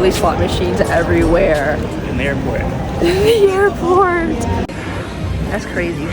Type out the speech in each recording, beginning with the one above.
literally slot machines everywhere. In the airport. In the airport. That's crazy.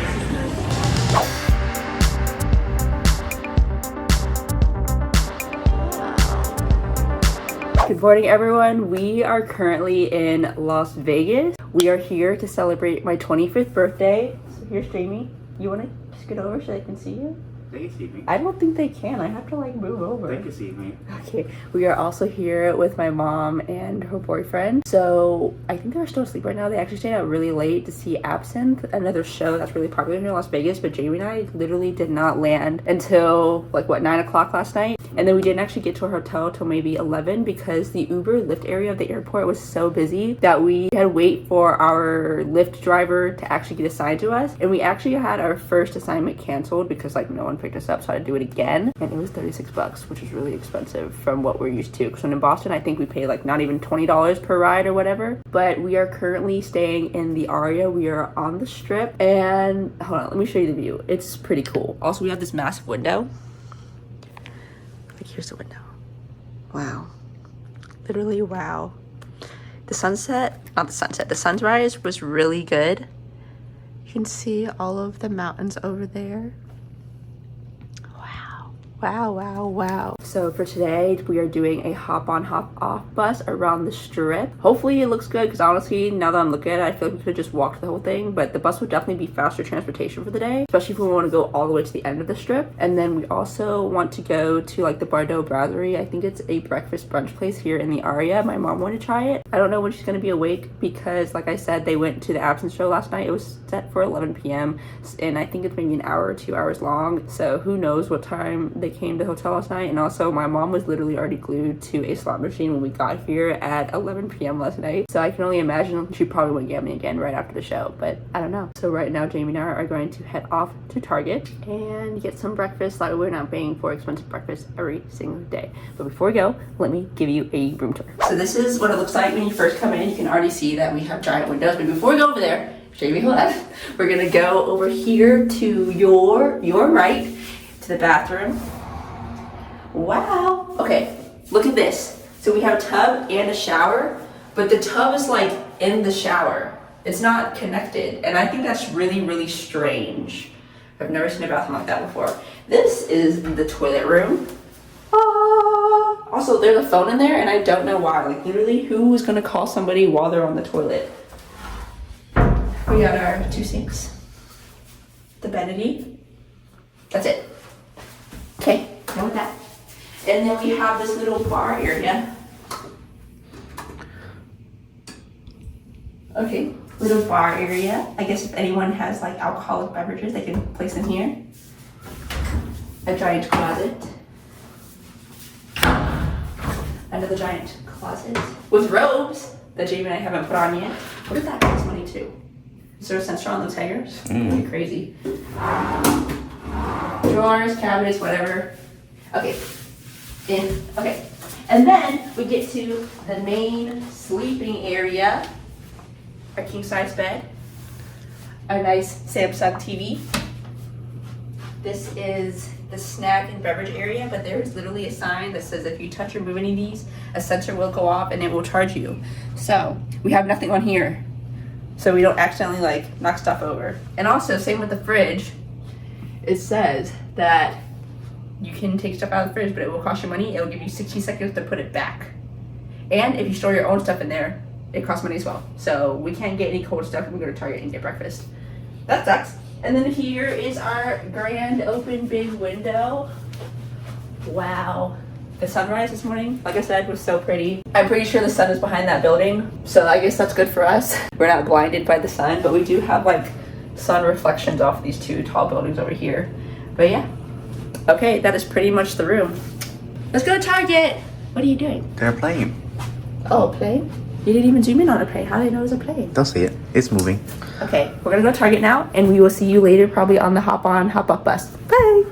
Good morning, everyone. We are currently in Las Vegas. We are here to celebrate my 25th birthday. So here's Jamie. You want to just get over so they can see you? They can see me. I don't think they can. I have to like move over. They can see me. Okay. We are also here with my mom and her boyfriend. So I think they're still asleep right now. They actually stayed out really late to see Absinthe, another show that's really popular here in Las Vegas. But Jamie and I literally did not land until like 9 o'clock last night. And then we didn't actually get to our hotel till maybe 11 because the Uber Lyft area of the airport was so busy that we had to wait for our Lyft driver to actually get assigned to us. And we actually had our first assignment canceled because like no one picked us up, so I had to do it again. And it was $36, which is really expensive from what we're used to. Because when in Boston, I think we paid like not even $20 per ride or whatever. But we are currently staying in the Aria. We are on the Strip. And hold on, let me show you the view. It's pretty cool. Also, we have this massive window. Like, here's the window. Wow. Literally, wow. The sunrise was really good. You can see all of the mountains over there. Wow. So for today, we are doing a hop on, hop off bus around the Strip. Hopefully it looks good because honestly, now that I'm looking at it, I feel like we could have just walked the whole thing, but the bus would definitely be faster transportation for the day, especially if we want to go all the way to the end of the Strip. And then we also want to go to like the Bardot Brasserie. I think it's a breakfast brunch place here in the Aria. My mom wanted to try it. I don't know when she's going to be awake because like I said, they went to the Absinthe show last night. It was set for 11 p.m. and I think it's maybe an hour or 2 hours long. So who knows what time they came to the hotel last night. And also my mom was literally already glued to a slot machine when we got here at 11 p.m. last night. So I can only imagine she probably wouldn't get me again right after the show, but I don't know. So right now Jamie and I are going to head off to Target and get some breakfast. That way we're not paying for expensive breakfast every single day. But before we go, let me give you a room tour. So this is what it looks like when you first come in. You can already see that we have giant windows, but before we go over there, Jamie, hold on. We're gonna go over here to your right to the bathroom. Wow. Okay, look at this. So we have a tub and a shower, but the tub is like in the shower. It's not connected, and I think that's really, really strange. I've never seen a bathroom like that before. This is the toilet room. Also, there's a phone in there, and I don't know why. Like, literally, who is gonna call somebody while they're on the toilet? We got our 2 sinks, the vanity. That's it. Okay, done with that. And then we have this little bar area. Okay, little bar area. I guess if anyone has like alcoholic beverages, they can place them here. A giant closet. Another giant closet with robes that Jamie and I haven't put on yet. What if that costs money too? Is there a sensor on those hangers? Really crazy. Drawers, cabinets, whatever. Okay. Okay. And then we get to the main sleeping area. Our king size bed. A nice Samsung TV. This is the snack and beverage area, but there is literally a sign that says if you touch or move any of these, a sensor will go off and it will charge you. So we have nothing on here, so we don't accidentally like knock stuff over. And also, same with the fridge. It says that you can take stuff out of the fridge, but it will cost you money. It will give you 60 seconds to put it back. And if you store your own stuff in there, it costs money as well. So we can't get any cold stuff when we go to Target and get breakfast. That sucks. And then here is our grand open big window. Wow. The sunrise this morning, like I said, was so pretty. I'm pretty sure the sun is behind that building, so I guess that's good for us. We're not blinded by the sun, but we do have like sun reflections off these 2 tall buildings over here. But yeah. Okay, that is pretty much the room. Let's go to Target. What are you doing? They're playing. Oh, a plane? You didn't even zoom in on a plane. How do they know it was a plane? They'll see it. It's moving. Okay, we're gonna go to Target now, and we will see you later probably on the hop on, hop off bus. Bye.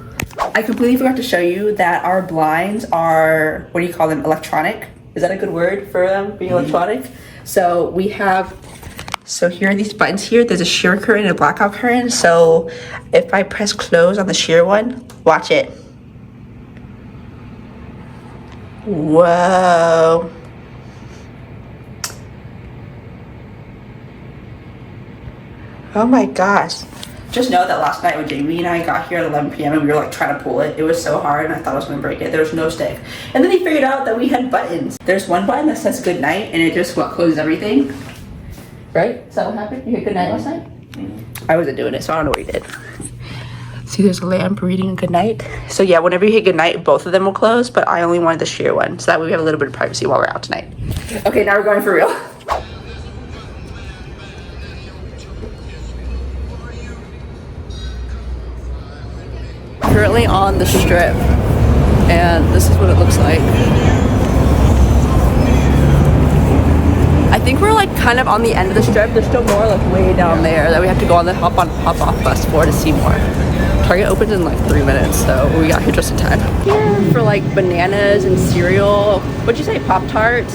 I completely forgot to show you that our blinds are, what do you call them, electronic? Is that a good word for them, being electronic? So we have, so here are these buttons here. There's a sheer curtain and a blackout curtain. So if I press close on the sheer one, watch it. Whoa. Oh my gosh. Just know that last night when Jamie and I got here at 11 p.m. and we were like trying to pull it, it was so hard and I thought I was gonna break it. There was no stick. And then he figured out that we had buttons. There's one button that says good night and it just closes everything. Right? Is that what happened? You hit good night last night? I wasn't doing it, so I don't know what you did. See, there's a lamp reading good night. So yeah, whenever you hit good night, both of them will close, but I only wanted the sheer one. So that way we have a little bit of privacy while we're out tonight. Okay, now we're going for real. Currently on the strip, and this is what it looks like. I think we're like kind of on the end of the strip. There's still more like way down there that we have to go on the hop on hop off bus for to see more. Target opens in like 3 minutes, so we got here just in time. Here for like bananas and cereal. What'd you say? Pop-Tarts?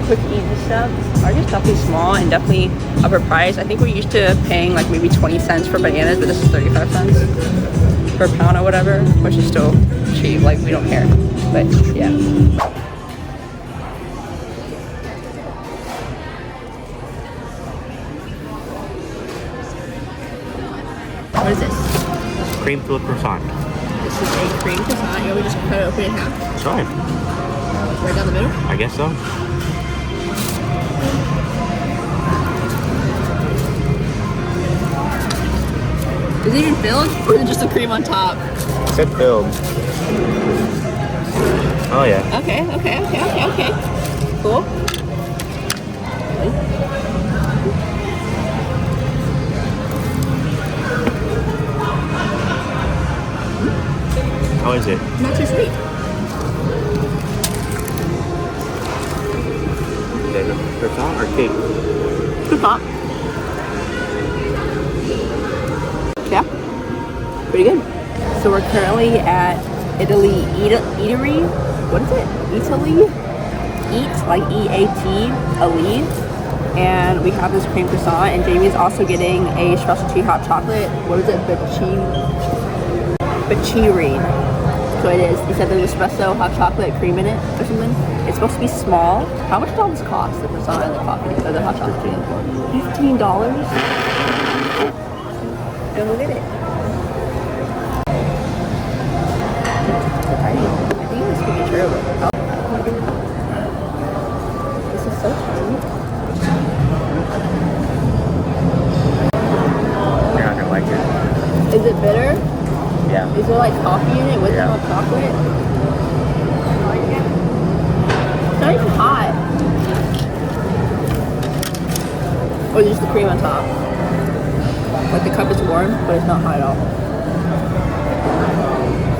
Quick easy stuff. Target's definitely small and definitely overpriced. I think we're used to paying like maybe 20 cents for bananas, but this is 35 cents per pound or whatever, which is still cheap. Like, we don't care. But yeah. What is this? Cream filled croissant. This is a cream croissant. You want me to just cut it open in half? That's right. Right down the middle? I guess so. Is it even filled? Or is it just the cream on top? It said filled. Oh yeah. Okay. Cool. How is it? Not too sweet. Is it a croissant or cake? Good pop. Yeah. Pretty good. So we're currently at Italy Eatery. What is it? Italy? Eat, like E-A-T, Ali. And we have this cream croissant, and Jamie's also getting a specialty hot chocolate. What is it? Baccheri. So it is. He said there's espresso, hot chocolate, cream in it or something. It's supposed to be small. How much does all this cost? The croissant and the coffee or the hot chocolate? $15. Go get it. I think this could be true. This is so tiny. You're not gonna like it. Is it bitter? Yeah. Is there like coffee in it with the hot chocolate? It's not even hot. Or is it just the cream on top? Like the cup is warm, but it's not hot at all.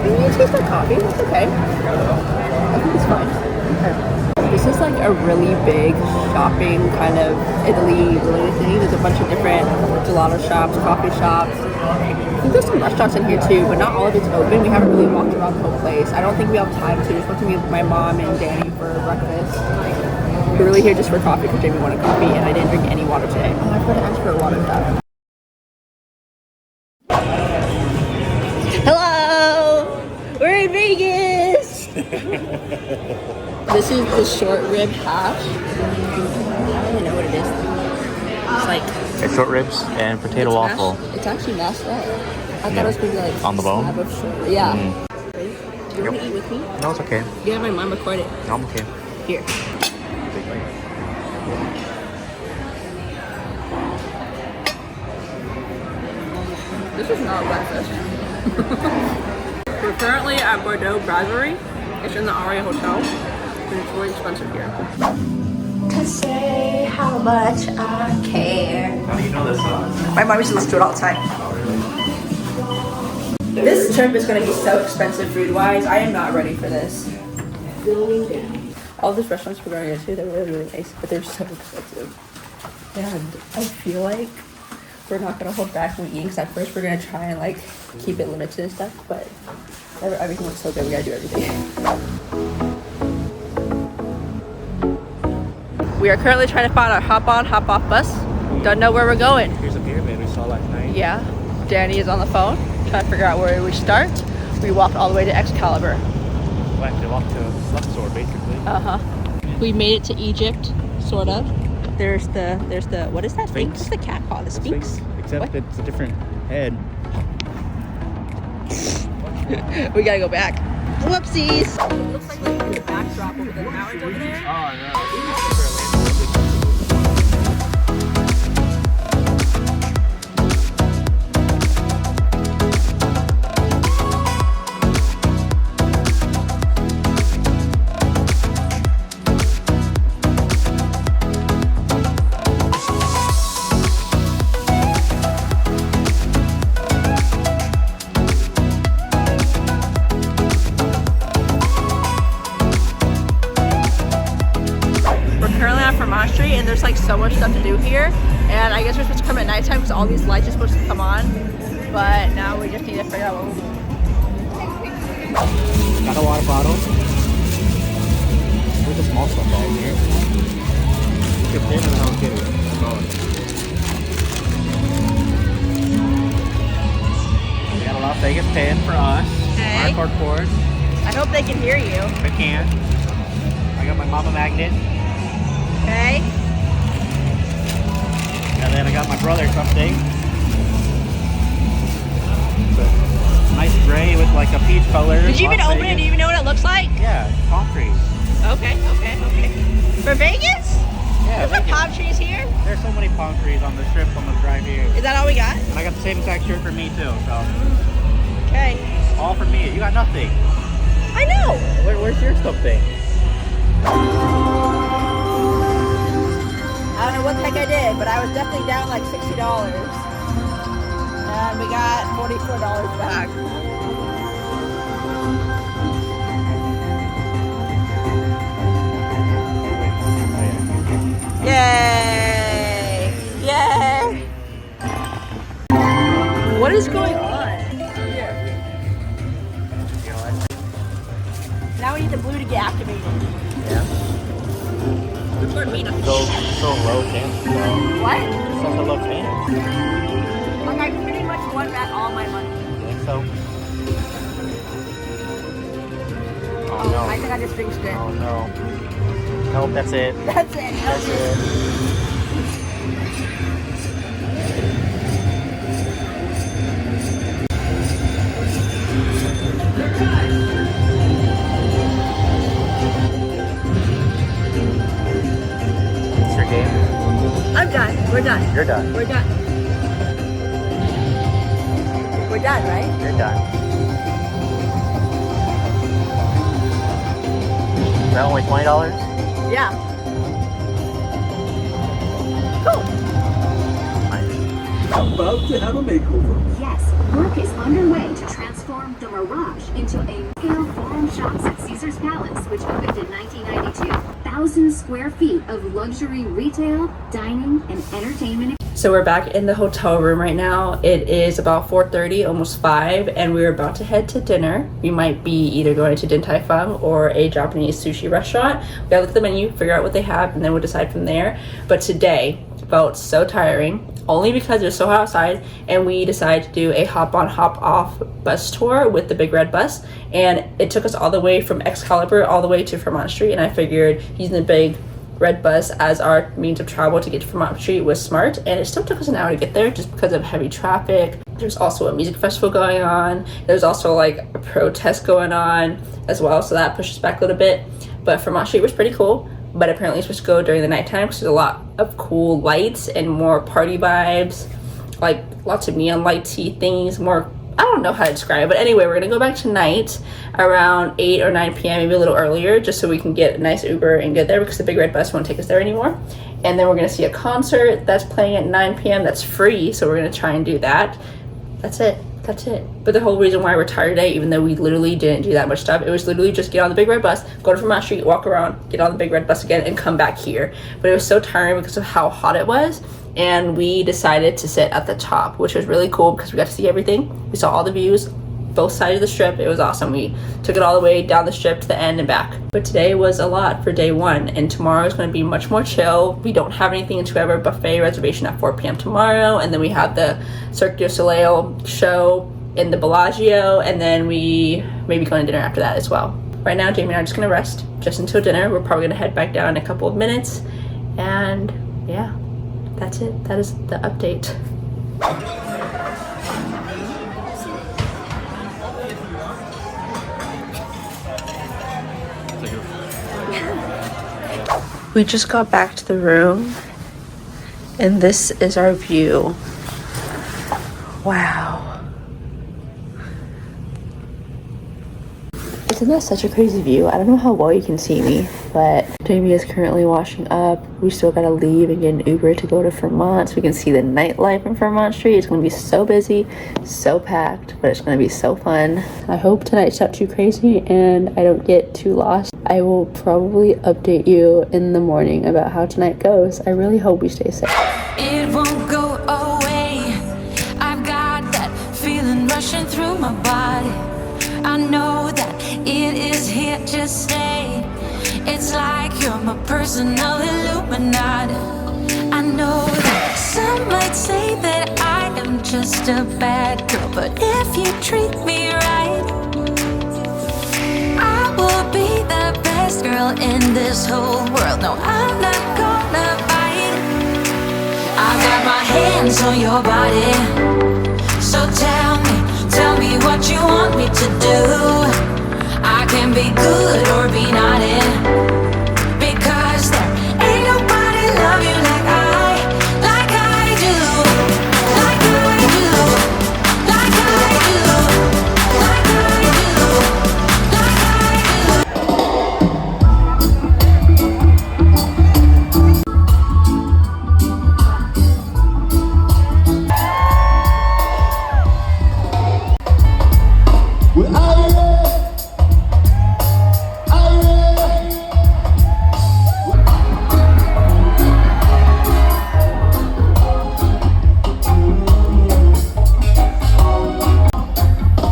It tastes like coffee. It's okay. I think it's fine. Okay. This is like a really big shopping kind of Italy related thing. There's a bunch of different gelato shops, coffee shops. I think there's some restaurants in here too, but not all of it's open. We haven't really walked around the whole place. I don't think we have time to. We're supposed to meet with my mom and Danny for breakfast. We're really here just for coffee because Jamie wanted coffee and I didn't drink any water today. Oh, I forgot to ask for a water cup. Hello! We're in Vegas! This is the short rib hash. I don't even know what it is. It's like... It's short ribs and potato waffle. It's actually mashed up. I thought it was going to be like... On the bone? Yeah. Mm. Do you want to eat with me? No, it's okay. You have my mom record it. No, I'm okay. Here. This is not breakfast. We're currently at Bordeaux Brasserie. It's in the Aria Hotel. And it's really expensive here. To say how much I care. How do you know this song? My mom used to listen to it all the time. This trip is going to be so expensive food-wise. I am not ready for this. All these restaurants we're going to go to, they're really, really nice, but they're so expensive. And I feel like we're not going to hold back from eating, because at first we're going to try and like keep it limited and stuff, but everything looks so good, we got to do everything. We are currently trying to find our hop-on, hop-off bus. Don't know where we're going. Here's a pyramid we saw last night. Yeah. Danny is on the phone, trying to figure out where we start. We walked all the way to Excalibur. Well, actually walked to Luxor, basically. Uh-huh. We made it to Egypt, sort of. There's the, what is that? Sphinx. What's the cat called? The Sphinx? Except What? it's a different head. We gotta go back. Whoopsies! It looks like the backdrop over the mountains over there. Oh, no. Fremont Street, and there's like so much stuff to do here, and I guess we're supposed to come at nighttime because all these lights are supposed to come on, but now we just need to figure out what we're doing. Got a water bottle. There's a small stuff right here. You can pin and I'll get it. We got a Las Vegas pin for us. Okay. Hardcore cord. I hope they can hear you. They can. I got my mama magnet. Okay. And then I got my brother something. Nice gray with like a peach color. Did you even open it? Do you even know what it looks like? Yeah, palm trees. Okay. For Vegas? Yeah. There's like palm trees here? There's so many palm trees on the strip on the drive here. Is that all we got? And I got the same exact shirt for me too, so. Okay. All for me. You got nothing. I know. Where's your something? I don't know what the heck I did, but I was definitely down like $60. And we got $44 back. Yay! Yay! What is going on here? Now we need the blue to get activated. Yeah. So low chance. what? Such a low chance. Like I pretty much won back all my money. You think so? Oh no. I think I just jinxed it. Oh no. Nope, that's it. That's it. That's it. It's your game. I'm done. We're done. You're done. We're done. We're done, right? You're done. Is that only $20? Yeah. Cool. About to have a makeover. Yes, work is underway to transform the Mirage into a scale forum shops at Caesar's Palace, which opened in 1992. 1,000 square feet of luxury retail, dining, and entertainment. So we're back in the hotel room right now. It is about 4:30, almost 5, and we're about to head to dinner. We might be either going to Din Tai Fung or a Japanese sushi restaurant. We gotta look at the menu, figure out what they have, and then we'll decide from there. But today felt so tiring, only because it was so hot outside, and we decided to do a hop-on, hop-off bus tour with the big red bus, and it took us all the way from Excalibur all the way to Fremont Street, and I figured using the big red bus as our means of travel to get to Fremont Street was smart, and it still took us an hour to get there just because of heavy traffic. There's also a music festival going on. There's also like a protest going on as well, so that pushed us back a little bit. But Fremont Street was pretty cool, but apparently it's supposed to go during the nighttime because there's a lot of cool lights and more party vibes, like lots of neon lighty things, more, I don't know how to describe it, but anyway, we're gonna go back tonight around 8 or 9 p.m., maybe a little earlier, just so we can get a nice Uber and get there because the big red bus won't take us there anymore. And then we're gonna see a concert that's playing at 9 p.m. that's free, so we're gonna try and do that. That's it. But the whole reason why we're tired today, even though we literally didn't do that much stuff, it was literally just get on the big red bus, go to Fremont Street, walk around, get on the big red bus again, and come back here. But it was so tiring because of how hot it was, and we decided to sit at the top, which was really cool because we got to see everything. We saw all the views, both sides of the strip. It was awesome. We took it all the way down the strip to the end and back. But today was a lot for day one, and tomorrow is going to be much more chill. We don't have anything until we have our buffet reservation at 4 p.m. tomorrow, and then we have the Cirque du Soleil show in the Bellagio, and then we may be going to dinner after that as well. Right now, Jamie and I are just going to rest just until dinner. We're probably going to head back down in a couple of minutes, and yeah, that's it. That is the update. We just got back to the room and this is our view. Wow. Isn't that such a crazy view? I don't know how well you can see me, but Jamie is currently washing up. We still gotta leave and get an Uber to go to Fremont so we can see the nightlife in Fremont Street. It's gonna be so busy, so packed, but it's gonna be so fun. I hope tonight's not too crazy and I don't get too lost. I will probably update you in the morning about how tonight goes. I really hope we stay safe. It won't go away. I've got that feeling rushing through my body. I know that it is here to stay. It's like you're my personal Illuminati. I know that some might say that I am just a bad girl, but if you treat me right, I will be the best girl in this whole world. No, I'm not gonna bite. I got my hands on your body, so tell me what you want me to do. I can be good or be naughty, because there ain't nobody love you like I do, like I do, like I do, like I do, like I do. Well,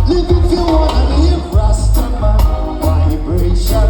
live if you wanna live, Rastaman vibration,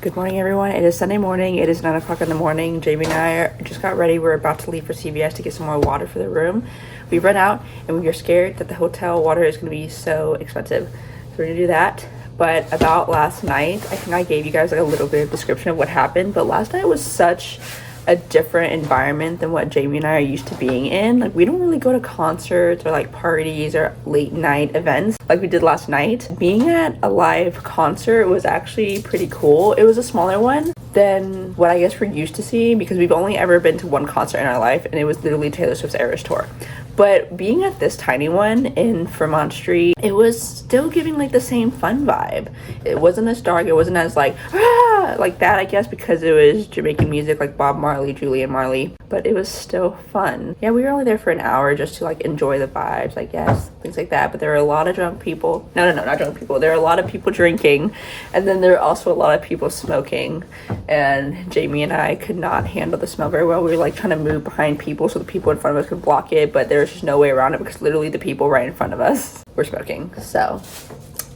Good morning, everyone. It is Sunday morning. It is 9 o'clock in the morning. Jamie and I just got ready. We're about to leave for CVS to get some more water for the room. We run out and we are scared that the hotel water is going to be so expensive. So we're going to do that. But about last night, I think I gave you guys like a little bit of description of what happened. But last night was such a different environment than what Jamie and I are used to being in. Like, we don't really go to concerts or like parties or late night events like we did last night. Being at a live concert was actually pretty cool. It was a smaller one than what I guess we're used to seeing, because we've only ever been to one concert in our life, and it was literally Taylor Swift's Eras tour. But being at this tiny one in Fremont Street, it was still giving like the same fun vibe. It wasn't as dark, it wasn't as like like that, I guess, because it was Jamaican music like Bob Marley, Julian Marley, but it was still fun. Yeah, we were only there for an hour just to like enjoy the vibes, I guess, things like that. But there were a lot of drunk people. No, not drunk people. There were a lot of people drinking, and then there were also a lot of people smoking, and Jamie and I could not handle the smell very well. We were like trying to move behind people so the people in front of us could block it, but there's just no way around it because literally the people right in front of us were smoking. So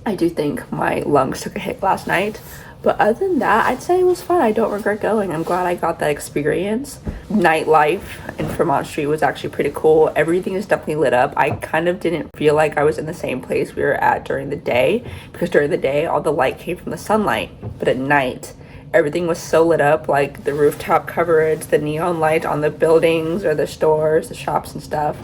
I do think my lungs took a hit last night. But other than that, I'd say it was fun. I don't regret going. I'm glad I got that experience. Nightlife in Fremont Street was actually pretty cool. Everything is definitely lit up. I kind of didn't feel like I was in the same place we were at during the day, because during the day, all the light came from the sunlight. But at night, everything was so lit up, like the rooftop coverage, the neon light on the buildings or the stores, the shops and stuff.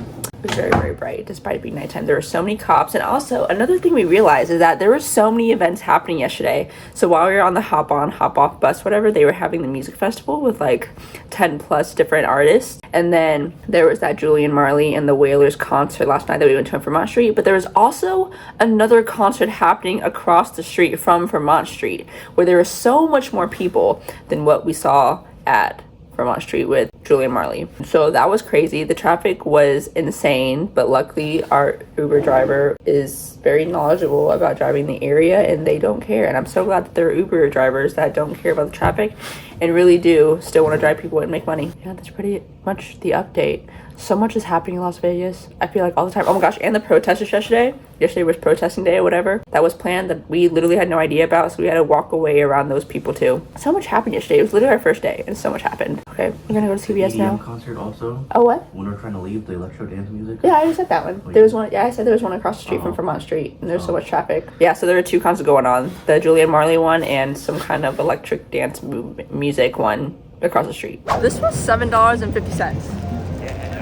It was very, very bright despite it being nighttime. There were so many cops. And also another thing we realized is that there were so many events happening yesterday. So while we were on the hop on hop off bus, whatever, they were having the music festival with like 10 plus different artists. And then there was that Julian Marley and the Wailers concert last night that we went to in Fremont Street. But there was also another concert happening across the street from Fremont Street, where there were so much more people than what we saw at Fremont Street with Julian Marley. So that was crazy. The traffic was insane, but luckily our Uber driver is very knowledgeable about driving the area and they don't care. And I'm so glad that there are Uber drivers that don't care about the traffic and really do still want to drive people and make money. Yeah, that's pretty much the update. So much is happening in Las Vegas. I feel like all the time. Oh my gosh, and the protesters yesterday yesterday was protesting day or whatever, that was planned that we literally had no idea about, so we had to walk away around those people too. So much happened yesterday. It was literally our first day and so much happened. Okay, we're gonna go to CVS now. concert also. Oh, what? When we're trying to leave, the electro dance music. Yeah, I already said that one. There was one. Yeah, I said there was one across the street from Fremont Street, and there's so much traffic. Yeah, so there were 2 concerts going on: the Julian Marley one and some kind of electric dance music one across the street. This was $7.50.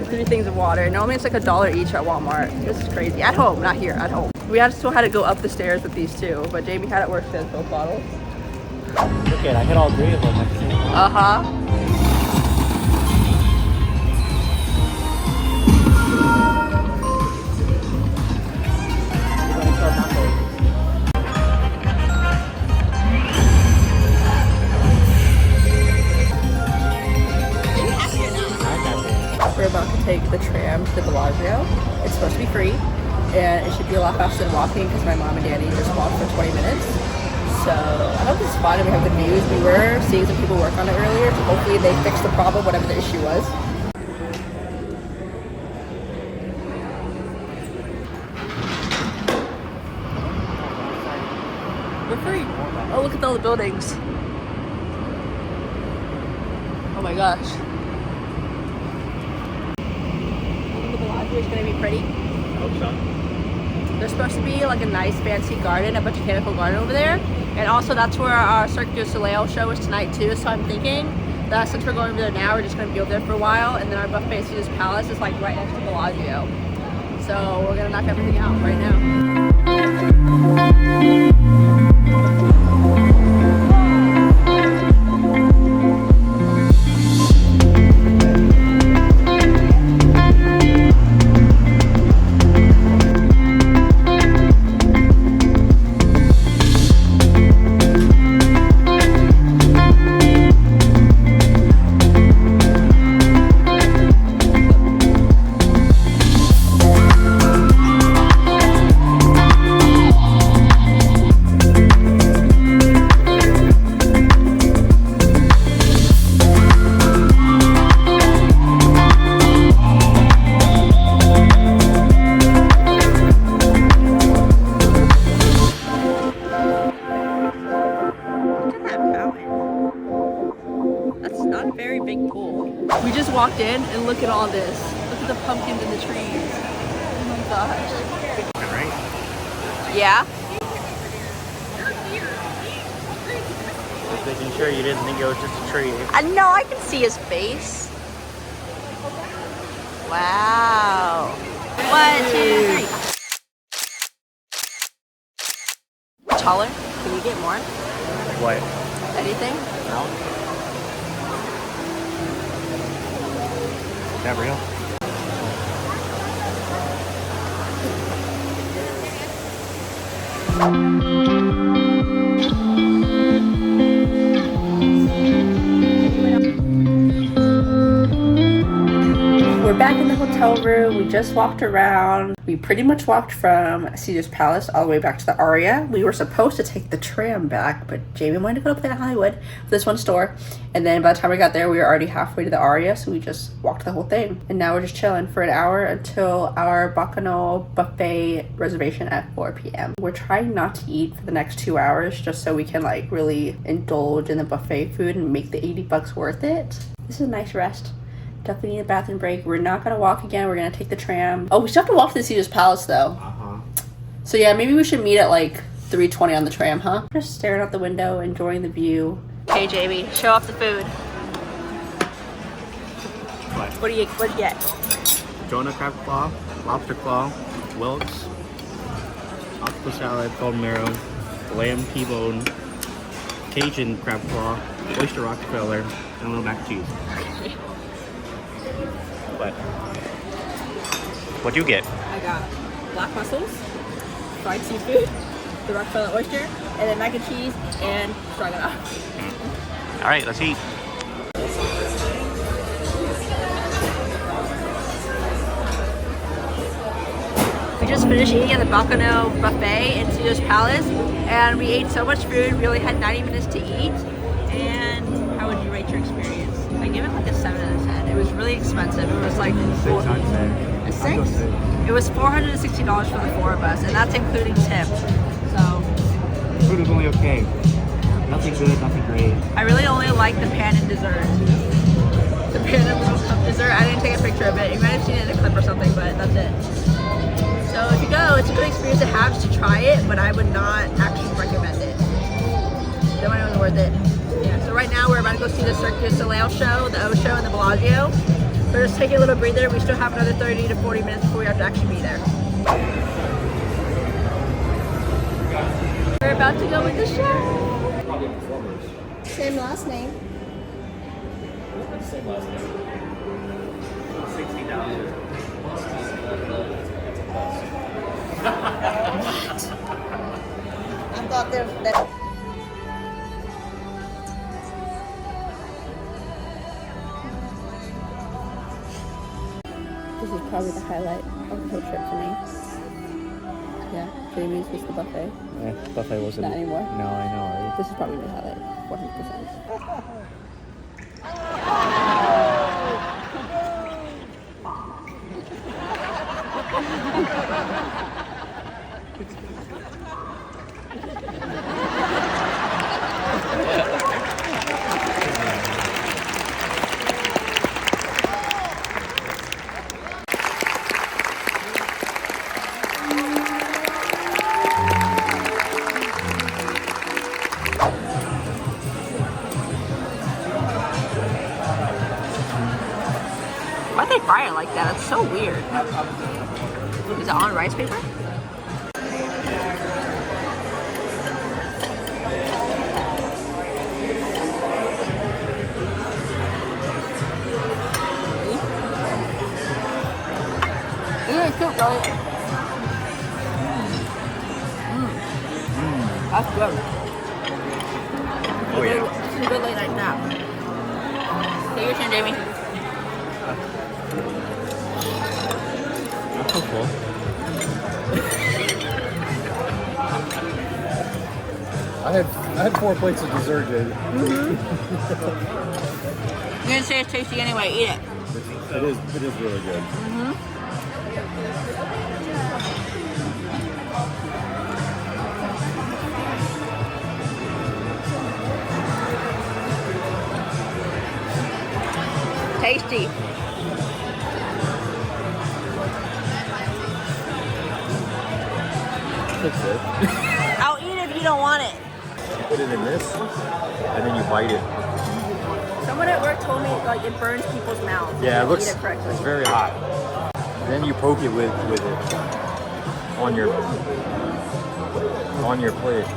3 things of water. Normally it's like $1 each at Walmart. This is crazy. At home, not here. At home. We still had to go up the stairs with these 2, but Jamie had it where she has both bottles. Look at, I hit all 3 of them at the same time. We're about to take the tram to the bellagio. It's supposed to be free, and it should be a lot faster than walking because my mom and Danny just walked for 20 minutes. So I hope it's fun and we have good news. We were seeing some people work on it earlier, so hopefully they fixed the problem, whatever the issue was. We're free. Oh, look at all the buildings. Oh my gosh. It's gonna be pretty. I hope so. There's supposed to be like a nice fancy garden, a botanical garden over there, and also that's where our Cirque du Soleil show is tonight too. So I'm thinking that since we're going over there now, we're just gonna be over there for a while, and then our buffet Caesar's Palace is like right next to Bellagio. So we're gonna knock everything out right now. We just walked in and look at all this. Look at the pumpkins and the trees. Oh my gosh. Right? Yeah? Just making sure you didn't think it was just a tree. No, I can see his face. Wow. 1, 2, 3. Taller? Can you get more? What? Anything? No? Is that real? We're back in the hotel room. We just walked around. We pretty much walked from Caesar's Palace all the way back to the Aria. We were supposed to take the tram back, but Jamie wanted to go to Planet Hollywood for this one store. And then by the time we got there, we were already halfway to the Aria, so we just walked the whole thing. And now we're just chilling for an hour until our Bacchanal buffet reservation at 4 p.m. We're trying not to eat for the next 2 hours just so we can like really indulge in the buffet food and make the $80 worth it. This is a nice rest. Definitely need a bathroom break. We're not gonna walk again. We're gonna take the tram. Oh, we still have to walk to the Caesar's Palace though. So yeah, maybe we should meet at like 3:20 on the tram, huh? Just staring out the window, enjoying the view. Okay, Jamie, show off the food. What'd you get? Jonah crab claw, lobster claw, Wilkes, octopus salad, golden marrow, lamb T-bone, Cajun crab claw, oyster Rockefeller, and a little mac and cheese. What? What'd you get? I got black mussels, fried seafood, the Rockefeller oyster, and then mac and cheese and stroganoff. All right, let's eat. We just finished eating at the Bacchanal buffet in Caesar's Palace, and we ate so much food. We only had 90 minutes to eat. And how would you rate your experience? I give it like a 7 out of 10. It was really expensive. It was like 6 out of 10. A 6? It It was $460 for the 4 of us, and that's including tip. So Food was only okay. Nothing good, nothing great. I really only like the pan and dessert. The pan and roast cup dessert. I didn't take a picture of it. You might have seen it in a clip or something, but that's it. So if you go, it's a good experience to have just to try it, but I would not actually recommend it. That one wasn't worth it. Yeah. So right now we're about to go see the Cirque du Soleil show, the O show, and the Bellagio. We're just taking a little breather. We still have another 30 to 40 minutes before we have to actually be there. We're about to go with the show. Same last name. Same last name. $60. I thought that. This is probably the highlight of the whole trip for me. Yeah, Vietnamese was the buffet. Buffet wasn't. Not anymore. No, I know, right? This is probably the highlight, 100%. Why'd they fry it like that? It's so weird. Is it on rice paper? Yeah, it's good, right? That's good. Oh yeah. This is a good late night nap. Take your turn, Jamie. That's so cool. I had 4 plates of dessert, Jade. You're gonna say it's tasty anyway. Eat it. It is really good. Tasty. That's it. I'll eat it if you don't want it. You put it in this, and then you bite it. Someone at work told me like it burns people's mouths. if Yeah, you it looks. Eat it correctly. It's very hot. Then you poke it with it on your plate.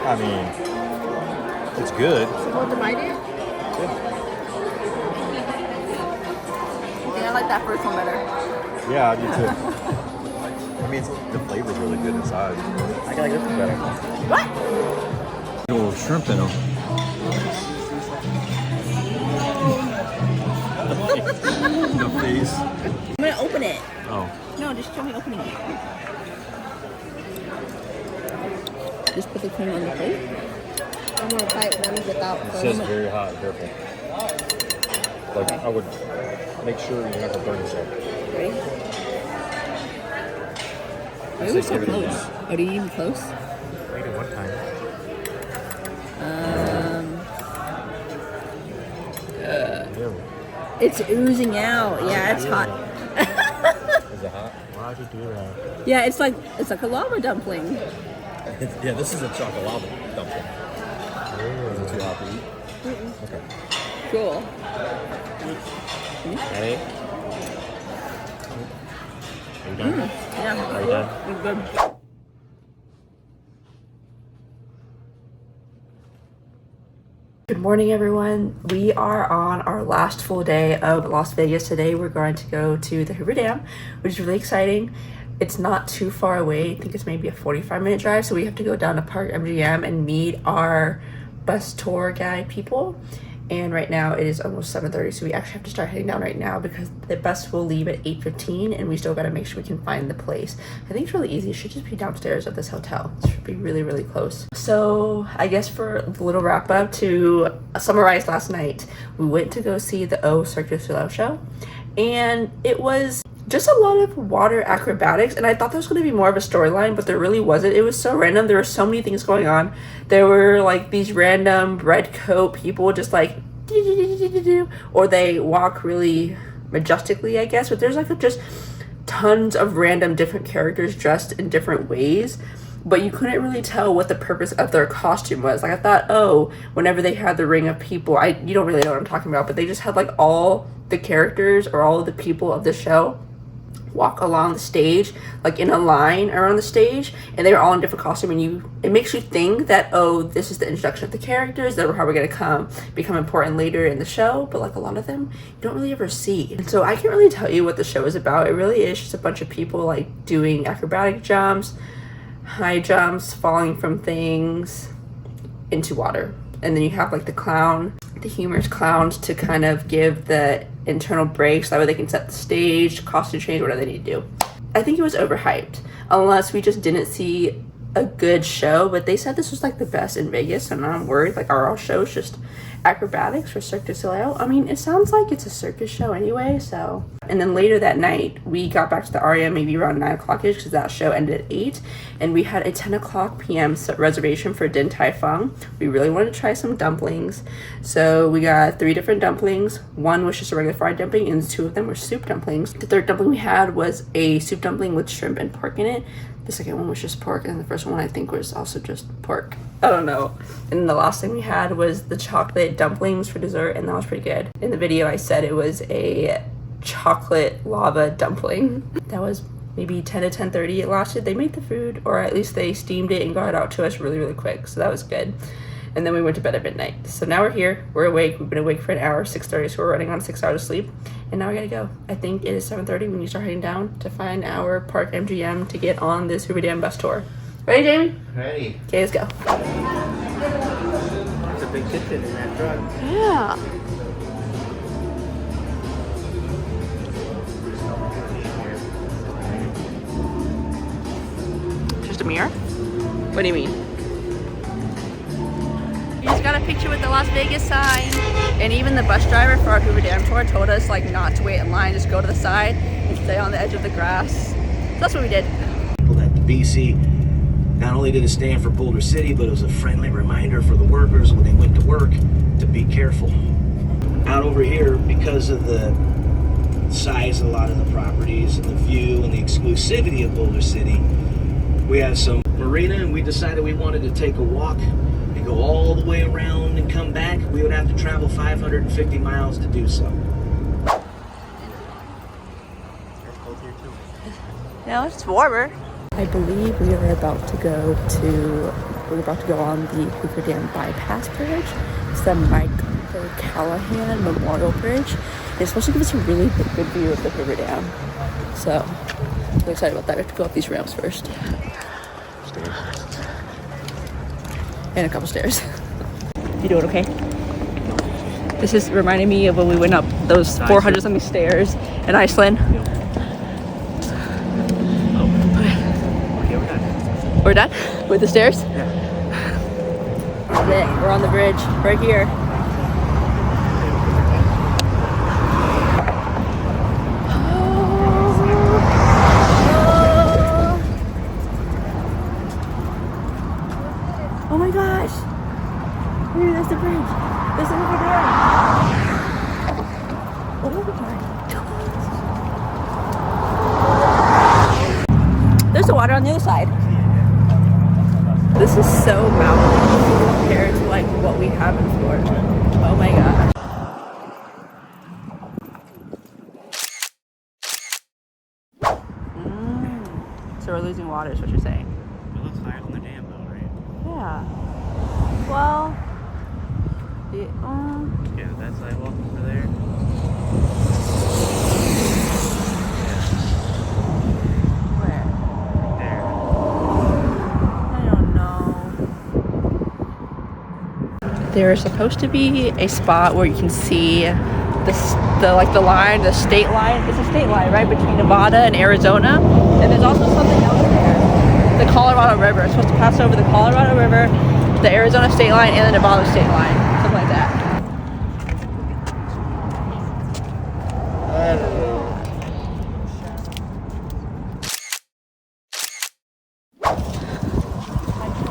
I mean, it's good. Want to bite it? I think I like that first one better. Yeah, I do too. I mean, the flavor's really good inside. I like this one better. What? Little shrimp in them. The face. I'm gonna open it. Oh. No, just show me opening it. Just put the cream on the plate. I'm gonna bite one without It first. says very hot, careful. Like, I would make sure you never burn yourself. Ready? I Why are say we so give it a close? yes. Are you even close? Wait at one time. Ew. It's oozing out. Yeah, it's hot. Is it hot? Why'd you do that? Yeah, it's like a lava dumpling. Yeah, this is a chocolate dumpling. Is it too hot to eat? Okay. Cool. Ready? Are you done? Yeah. Are you done? It's good. Good morning, everyone. We are on our last full day of Las Vegas. Today we're going to go to the Hoover Dam, which is really exciting. It's not too far away. I think it's maybe a 45-minute drive, so we have to go down to Park MGM and meet our bus tour guide people. And right now it is almost 7:30, so we actually have to start heading down right now because the bus will leave at 8:15, and we still got to make sure we can find the place. I think it's really easy. It should just be downstairs at this hotel. It should be really, really close. So I guess for the little wrap up to summarize last night, we went to go see the Cirque du Soleil show, and it was just a lot of water acrobatics, and I thought there was going to be more of a storyline, but there really wasn't. It was so random. There were so many things going on. There were like these random red coat people just like or they walk really majestically, I guess, but there's like just tons of random different characters dressed in different ways, but you couldn't really tell what the purpose of their costume was. Like I thought, oh, whenever they had the ring of people, you don't really know what I'm talking about, but they just had like all the characters or all of the people of the show walk along the stage like in a line around the stage, and they were all in different costume, and it makes you think that, oh, this is the introduction of the characters that are probably going to become important later in the show, but like a lot of them you don't really ever see. And so I can't really tell you what the show is about. It really is just a bunch of people like doing acrobatic jumps, high jumps, falling from things into water, and then you have like the humorous clowns to kind of give the internal breaks, that way they can set the stage, costume change, whatever they need to do. I think it was overhyped, unless we just didn't see a good show, but they said this was like the best in Vegas, and I'm worried like our show is just acrobatics for Cirque du Soleil. I mean, it sounds like it's a circus show anyway, so. And then later that night, we got back to the Aria maybe around 9 o'clock-ish, because that show ended at 8, and we had a 10 o'clock p.m. reservation for Din Tai Fung. We really wanted to try some dumplings, so we got 3 different dumplings. One was just a regular fried dumpling, and 2 of them were soup dumplings. The third dumpling we had was a soup dumpling with shrimp and pork in it. The second one was just pork, and the first one I think was also just pork. I don't know. And then the last thing we had was the chocolate dumplings for dessert, and that was pretty good. In the video I said it was a chocolate lava dumpling. That was maybe 10 to 10:30 it lasted. They made the food, or at least they steamed it and got it out to us really, really quick, so that was good. And then we went to bed at midnight. So now we're here, we're awake, we've been awake for an hour, 6:30, so we're running on 6 hours of sleep. And now we gotta go. I think it is 7:30 when you start heading down to find our Park MGM to get on this Hoover Dam bus tour. Ready, Jamie? Ready. Okay, let's go. There's a big kitchen in that truck. Yeah. Just a mirror? What do you mean? You just got a picture with the Las Vegas sign. And even the bus driver for our Hoover Dam tour told us like not to wait in line, just go to the side and stay on the edge of the grass. So that's what we did. People at the BC, not only did it stand for Boulder City, but it was a friendly reminder for the workers when they went to work to be careful. Out over here, because of the size of a lot of the properties and the view and the exclusivity of Boulder City, we have some marina, and we decided we wanted to take a walk and go all the way around and come back. We would have to travel 550 miles to do so. No, it's warmer. I believe we are about to go on the Hoover Dam bypass bridge. It's the Michael Callahan Memorial Bridge. It's supposed to give us a really good view of the Hoover Dam. So I'm excited about that. We have to go up these ramps first. And a couple stairs. You doing okay? This is reminding me of when we went up those 400 something stairs in Iceland. We're done with the stairs? Yeah. That's it. We're on the bridge right here. Oh my gosh. Here, there's the bridge. There's the Hoover Dam. Oh my gosh. There's the water on the other side. This is so mountainous compared to like what we have in Florida. Oh my gosh. So we're losing water is what you're saying? It looks higher than the dam though, right? Yeah. Well, Yeah, that sidewalk over there. where? There. I don't know. There's supposed to be a spot where you can see the state line. It's a state line, right, between Nevada and Arizona. And there's also something else there. The Colorado River. It's supposed to pass over the Colorado River, the Arizona state line, and the Nevada state line. Something like that.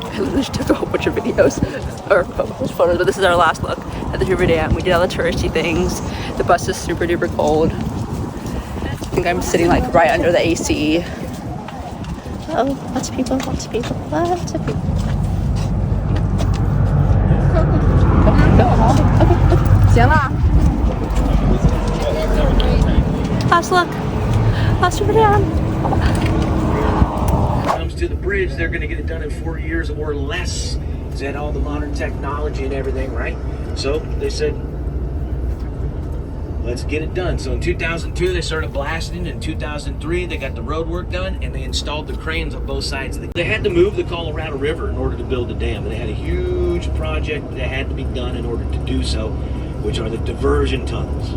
I literally just took a whole bunch of videos, or photos, but this is our last look at the Hoover Dam. We did all the touristy things. The bus is super duper cold. I think I'm sitting like right under the AC. Oh, lots of people, lots of people, lots of people. Last look. Last Hoover Dam. Comes to the bridge, they're going to get it done in 4 years or less. Is that all the modern technology and everything, right? So they said, let's get it done. So in 2002, they started blasting. In 2003, they got the road work done, and they installed the cranes on both sides of the. They had to move the Colorado River in order to build the dam, and they had a huge project that had to be done in order to do so, which are the diversion tunnels.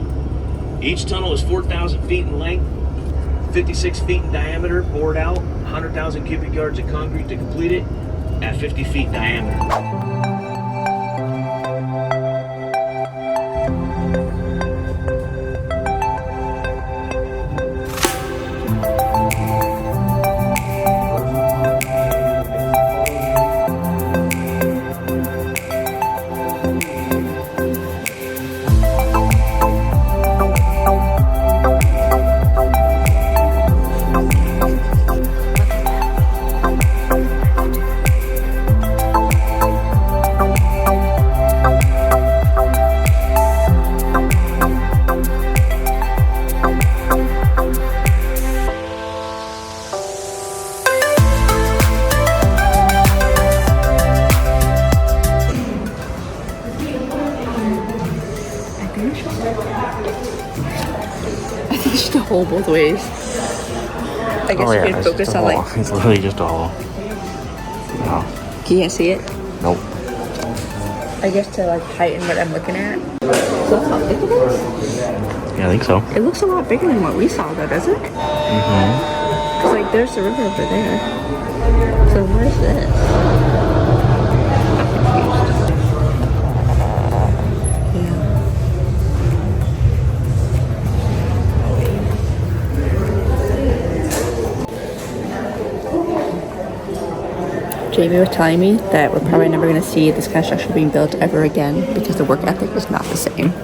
Each tunnel is 4,000 feet in length, 56 feet in diameter, bored out, 100,000 cubic yards of concrete to complete it at 50 feet diameter. Hole both ways. I guess you can focus on like. It's literally just a hole. No. Can you see it? Nope. I guess to like heighten what I'm looking at. So that's how big it is? Yeah, I think so. It looks a lot bigger than what we saw though, does it? Mm-hmm. Cause like there's the river over there. So where's this? I'm confused. Yeah. Jamie was telling me that we're probably never going to see this kind of structure being built ever again because the work ethic is not the same.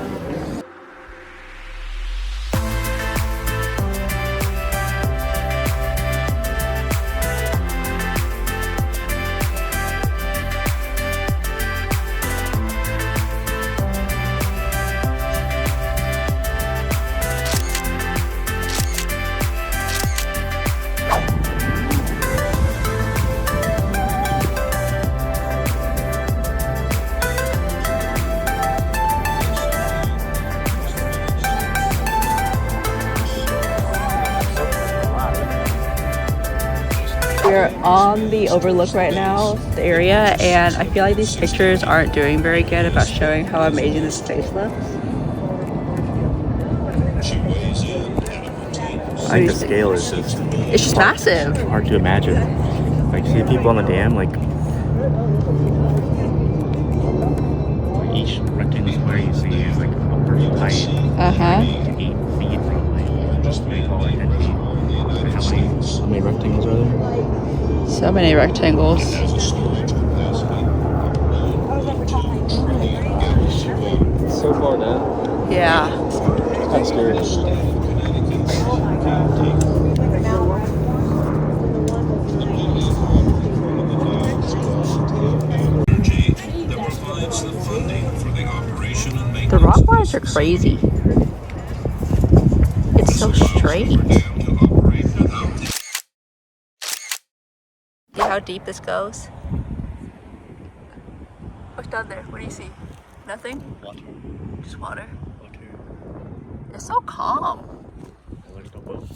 We're on the overlook right now, the area, and I feel like these pictures aren't doing very good about showing how amazing this place looks. I think the scale is just... It's just massive. Hard to imagine. Like, see the people on the dam, like each rectangle square you see is like a person's height. 8 feet probably. Just maybe call it 10 feet. How many rectangles are there? So many rectangles. So far down. Yeah. Kind of scary. The rock lines are crazy. It's so straight. See how deep this goes? What's down there? What do you see? Nothing? Water. Just water. Water. It's so calm. There's no boat.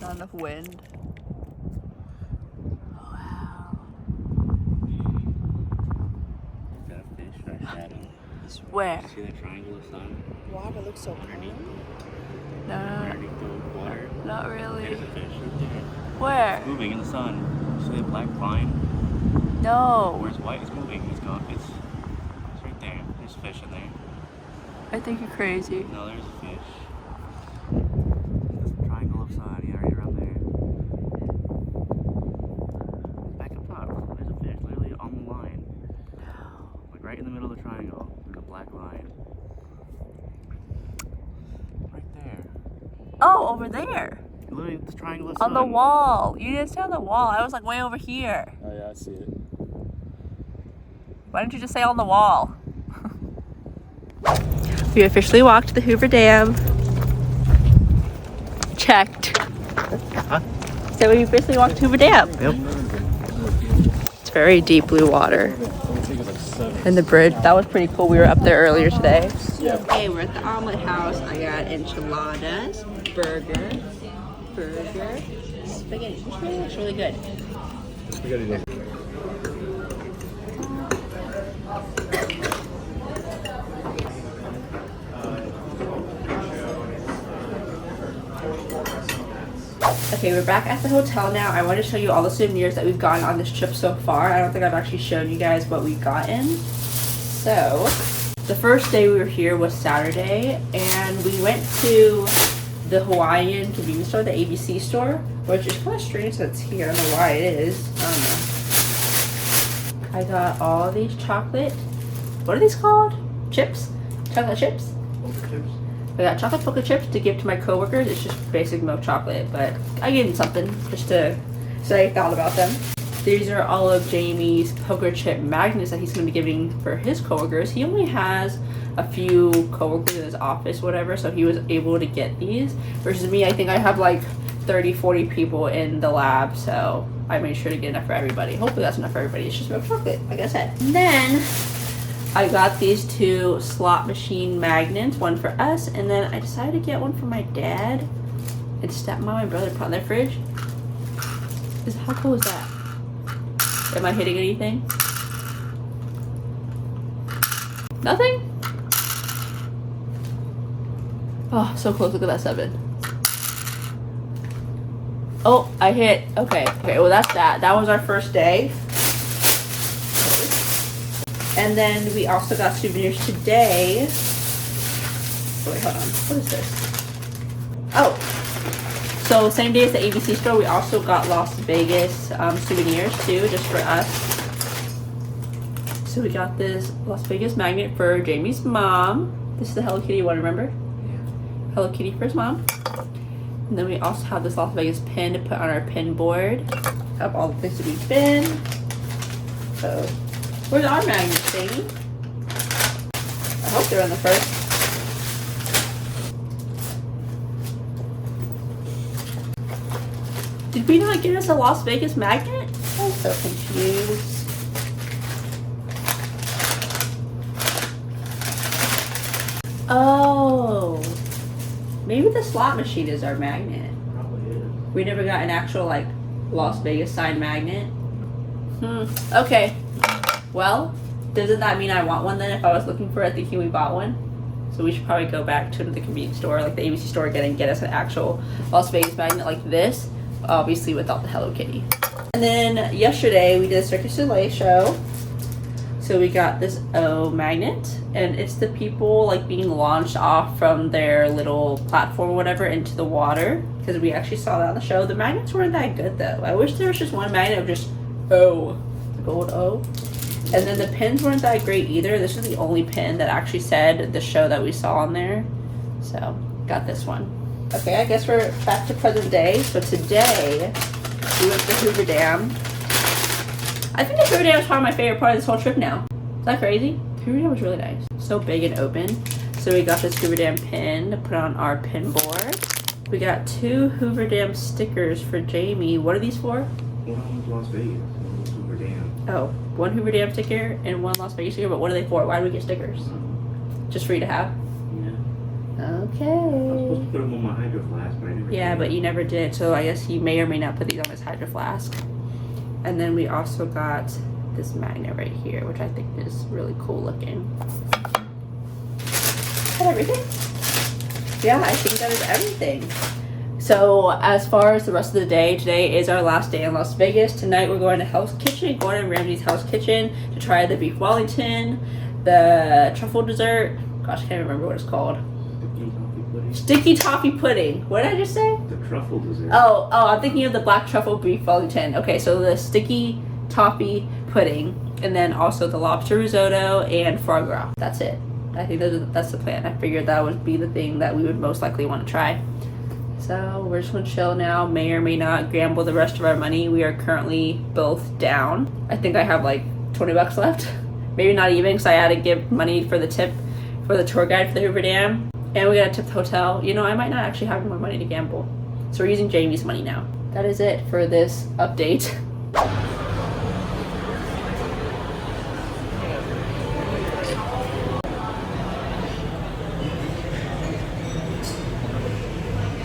Not enough wind. Wow. Got a fish. Where? See that triangle of sun Water looks so underneath? No, Underneath the water? not really. There's a fish right there. Where? It's moving in the sun. See that black line? No. Where's white? It's moving. It's gone. It's right there. There's fish in there. I think you're crazy. No, there's a fish. There's a triangle of sun. Yeah, right around there. Back up top. There's a fish literally on the line. Like right in the middle of the triangle. In the black line. Right there. Oh, over there. Literally the triangle of sun. On the wall. You didn't stay on the wall. I was like way over here. Oh yeah, I see it. Why didn't you just say on the wall? We officially walked the Hoover Dam. Checked. Huh? So we officially walked Hoover Dam. Yep. It's very deep blue water. And the bridge, that was pretty cool. We were up there earlier today. Hey, we're at the omelet house. I got enchiladas, burger, spaghetti. It's really good. Okay, we're back at the hotel now. I want to show you all the souvenirs that we've gotten on this trip so far. I don't think I've actually shown you guys what we've gotten. So, the first day we were here was Saturday, and we went to the Hawaiian convenience store, the ABC store, which is kind of strange that it's here. I don't know why it is. I don't know. I got all these chocolate, what are these called? Chips? Chocolate chips? I got chocolate poker chips to give to my coworkers. It's just basic milk chocolate, but I gave them something just to say I thought about them. These are all of Jamie's poker chip magnets that he's going to be giving for his coworkers. He only has a few coworkers in his office, whatever, so he was able to get these. Versus me, I think I have like 30, 40 people in the lab, so I made sure to get enough for everybody. Hopefully that's enough for everybody. It's just milk chocolate, like I said. And then I got these two slot machine magnets, one for us, and then I decided to get one for my dad and stepmom, my brother, put on their fridge. How cool is that? Am I hitting anything? Nothing? Oh, so close. Look at that 7. Oh, I hit. Okay, well that's that. That was our first day. And then we also got souvenirs today. Wait, hold on. What is this? Oh. So same day as the ABC store, we also got Las Vegas souvenirs too, just for us. So we got this Las Vegas magnet for Jamie's mom. This is the Hello Kitty one, remember? Yeah. Hello Kitty for his mom. And then we also have this Las Vegas pin to put on our pin board. Have all the things to be pinned. So, where's our magnets, Jamie? I hope they're in the first. Did we not get us a Las Vegas magnet? I'm so confused. Oh, maybe the slot machine is our magnet. Probably is. We never got an actual like Las Vegas signed magnet. Okay. Well, doesn't that mean I want one then? If I was looking for it, thinking we bought one. So we should probably go back to the convenience store, like the ABC store again, and get us an actual Las Vegas magnet like this. Obviously without the Hello Kitty. And then yesterday we did a Cirque du Soleil show. So we got this O magnet, and it's the people like being launched off from their little platform or whatever into the water, because we actually saw that on the show. The magnets weren't that good though. I wish there was just one magnet of just O, the gold O. And then the pins weren't that great either. This was the only pin that actually said the show that we saw on there. So got this one. Okay, I guess we're back to present day. So today we went to the Hoover Dam. I think the Hoover Dam is probably my favorite part of this whole trip now. Is that crazy? The Hoover Dam was really nice. So big and open. So we got this Hoover Dam pin to put on our pin board. We got 2 Hoover Dam stickers for Jamie. What are these for? One Las Vegas, one Hoover Dam. Oh, 1 Hoover Dam sticker and 1 Las Vegas sticker. But what are they for? Why do we get stickers? Just for you to have? Yeah. Okay. I was supposed to put them on my hydro flask, but I never Yeah, did. but you never did. So I guess he may or may not put these on his hydro flask. And then we also got this magnet right here, which I think is really cool looking. that everything? Yeah, I think that is everything. So as far as the rest of the day, today is our last day in Las Vegas. Tonight we're going to Hell's Kitchen, Gordon Ramsay's Hell's Kitchen, to try the beef Wellington, the truffle dessert. Gosh, I can't remember what it's called. Sticky toffee pudding. What did I just say? The truffle dessert. Oh, I'm thinking of the black truffle beef Wellington. Okay, so the sticky toffee pudding, and then also the lobster risotto and foie gras. That's it. I think that's the plan. I figured that would be the thing that we would most likely want to try. So we're just gonna chill now. May or may not gamble the rest of our money. We are currently both down. I think I have like 20 bucks left. Maybe not even, because I had to give money for the tip for the tour guide for the Hoover Dam. And we gotta tip the hotel. You know, I might not actually have more money to gamble. So we're using Jamie's money now. That is it for this update.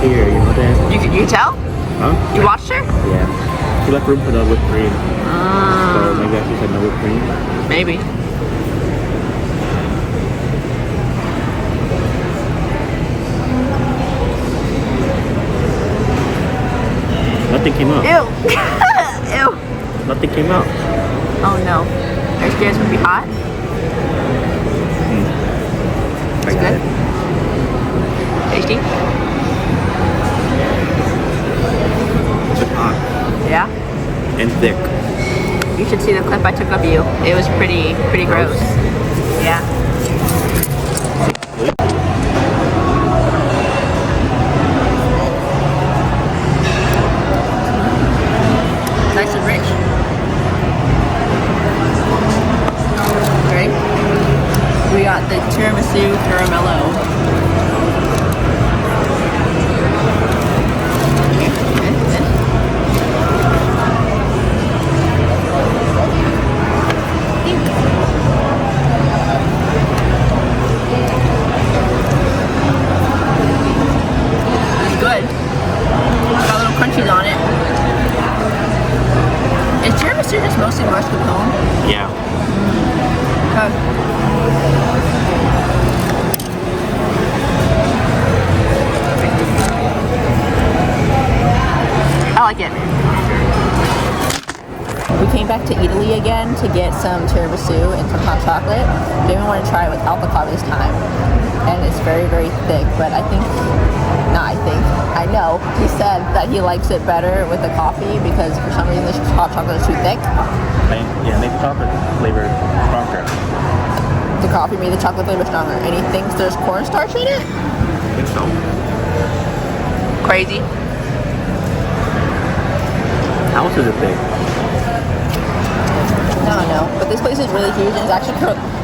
Here, you know that? You tell? Huh? You watched her? Yeah. She left room for the whipped cream. So maybe I should said no whipped cream. Maybe. Nothing came out. Ew. Ew. Nothing came out. Oh no. Are you scared it's gonna be hot? I got it. Tasty? It's hot Yeah. and thick. You should see the clip I took of you. It was pretty gross. Yeah. Nice and rich. Ready? We got the tiramisu caramello. It's good. Got little crunchies on it. Is tiramisu just mostly mascarpone? Yeah. Okay. I like it. We came back to Italy again to get some tiramisu and some hot chocolate. Jamie wanted to try it without the coffee this time. And it's very thick, but I know he said that he likes it better with the coffee because for some reason this hot chocolate is too thick. Yeah, make the chocolate flavor stronger. The coffee made the chocolate flavor stronger. And he thinks there's cornstarch in it? I think so. Crazy. How much is it big? I don't know, but this place is really huge and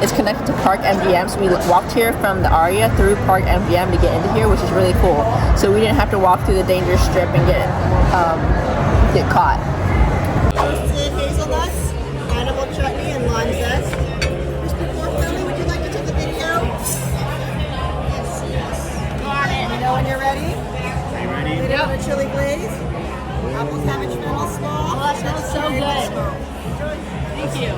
it's connected to Park MGM, so we walked here from the Aria through Park MGM to get into here, which is really cool. So we didn't have to walk through the dangerous strip and get caught. Toasted hazelnuts, animal chutney, and lime zest. Mr. Pork Belly, would you like to take a video? Yes. Got it. Let me know when you're ready. Are you ready? Lead it on a chili glaze. Apple cabbage fennel slaw. Oh, that smells so good. Thank you.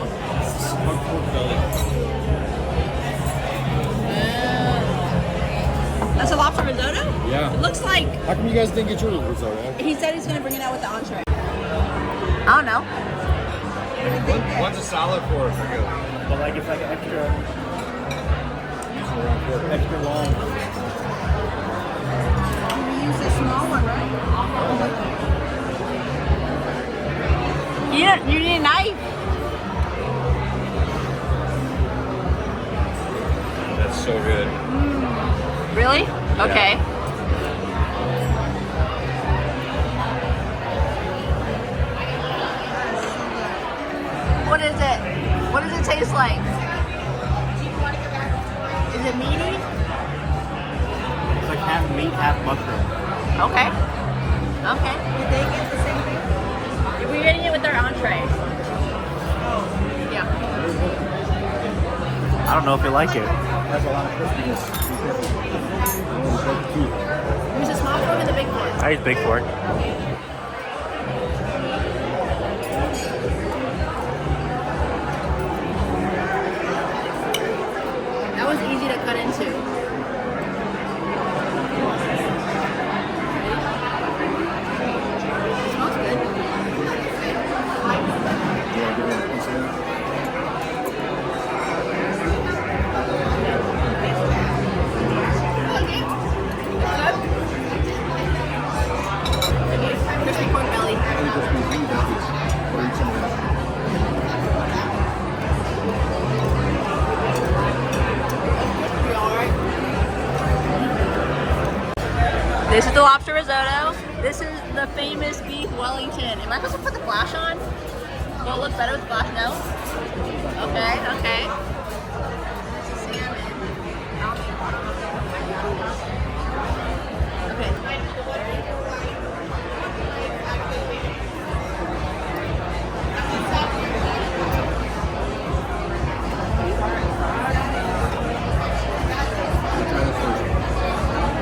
That's a lobster risotto? Yeah. It looks like How come you guys didn't get your risotto? he said he's gonna bring it out with the entree. I don't know. One's a solid pork. But like it's like extra long. We use the small one, right? You need a knife. That's so good. Really? Okay. What is it? What does it taste like? Is it meaty? It's like half meat, half mushroom. Okay. Okay. Did they get the same thing? We're getting it with their entree. Oh. Yeah. I don't know if you like it. Use the small fork and the big fork. I use big fork. That was easy to cut into. This is the lobster risotto. This is the famous beef Wellington. Am I supposed to put the flash on? Will it look better with the flash? No? Okay, okay. Salmon. Okay.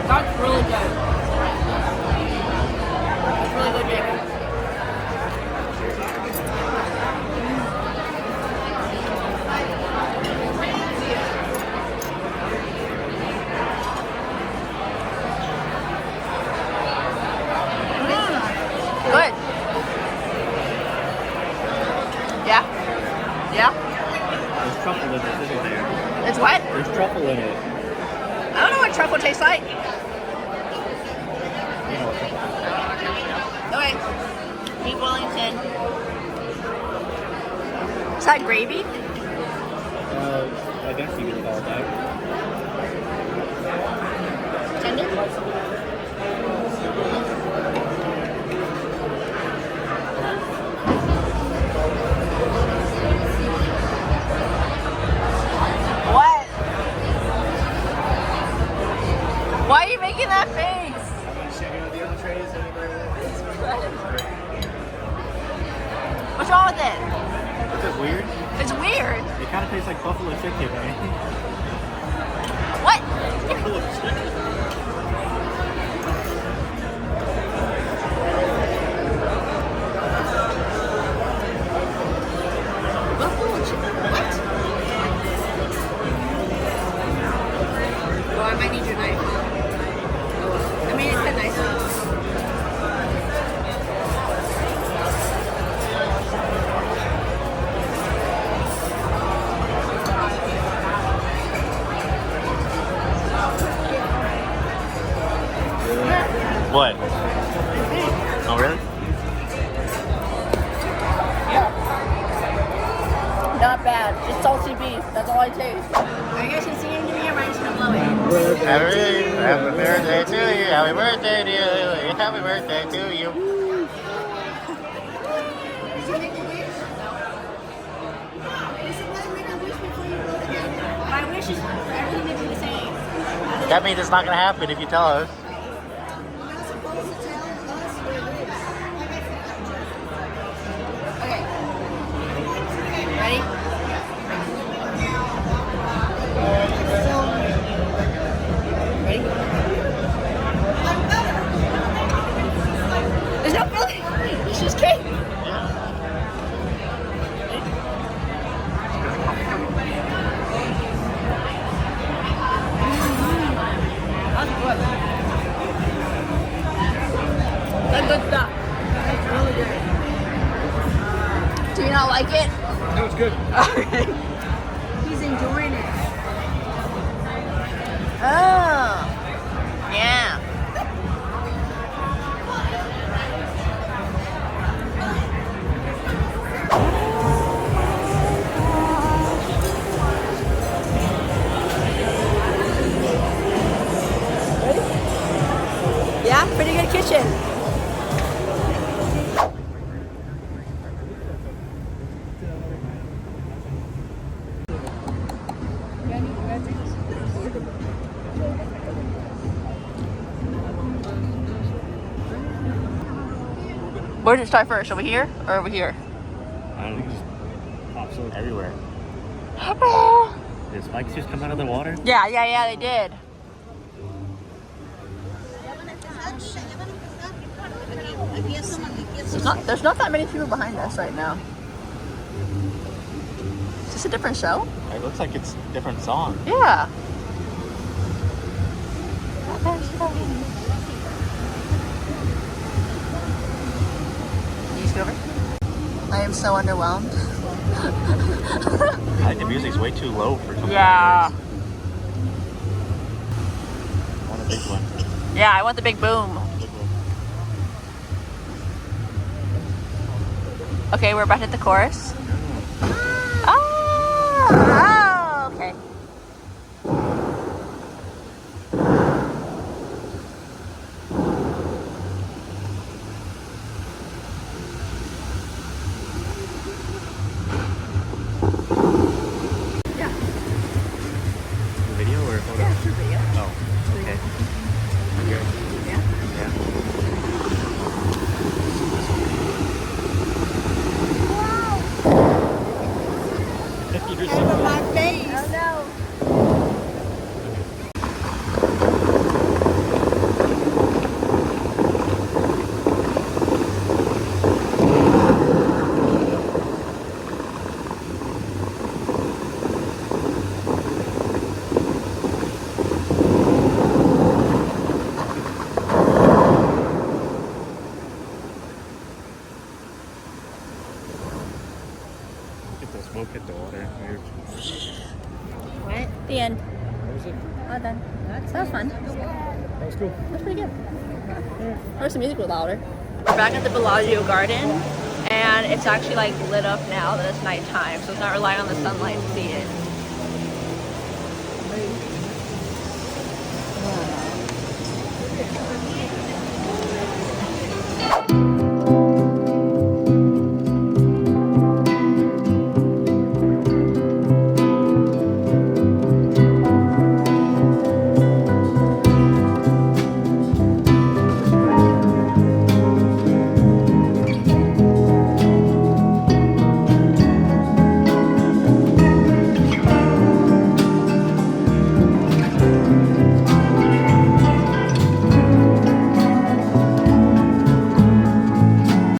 That's really good. That's really good, Jake. Good. Yeah. Yeah. There's truffle in it, isn't there? It's what? There's truffle in it. I don't know what truffle tastes like. You know what truffle Okay. Beef Wellington. Is that gravy? I guess you could call it that. Tender? What? Why are you making that face? What's wrong with it? Is it weird? It's weird. It kind of tastes like buffalo chicken, right? What? Buffalo chicken. Buffalo chicken. What? Oh, I might need your knife. I mean, it's a nice one. What? Oh, really? Not bad. Just salty beef. That's all I taste. I guess it's singing to me. I'm just gonna blow it. Happy birthday to you. Happy birthday to you. Happy birthday to you. My wish is for everything to be the same. That means it's not going to happen if you tell us. Okay. Ready? Ready? There's no filling. It's just cake. That's good stuff. That's really good. Do you not like it? No, it's good. Okay. He's enjoying it. Oh. Yeah. Yeah, pretty good kitchen. Where did it start first? Over here or over here? I don't know. It just pops up everywhere. Did spikes just come out of the water? Yeah, they did. There's not that many people behind us right now. Is this a different show? It looks like it's a different song. Yeah. Can you scoot over? I am so underwhelmed. I think the music's way too low for something Yeah. like this. I want a big one. Yeah, I want the big boom. Big one. Okay, we're about to hit the chorus. Oh, okay. Over my face. Oh no. Get the smoke hit the water. What? The end. All done. That was fun. That was cool. That's pretty good. I wish the music was louder. We're back at the Bellagio garden, and it's actually like lit up now that it's nighttime, so it's not relying on the sunlight to see it.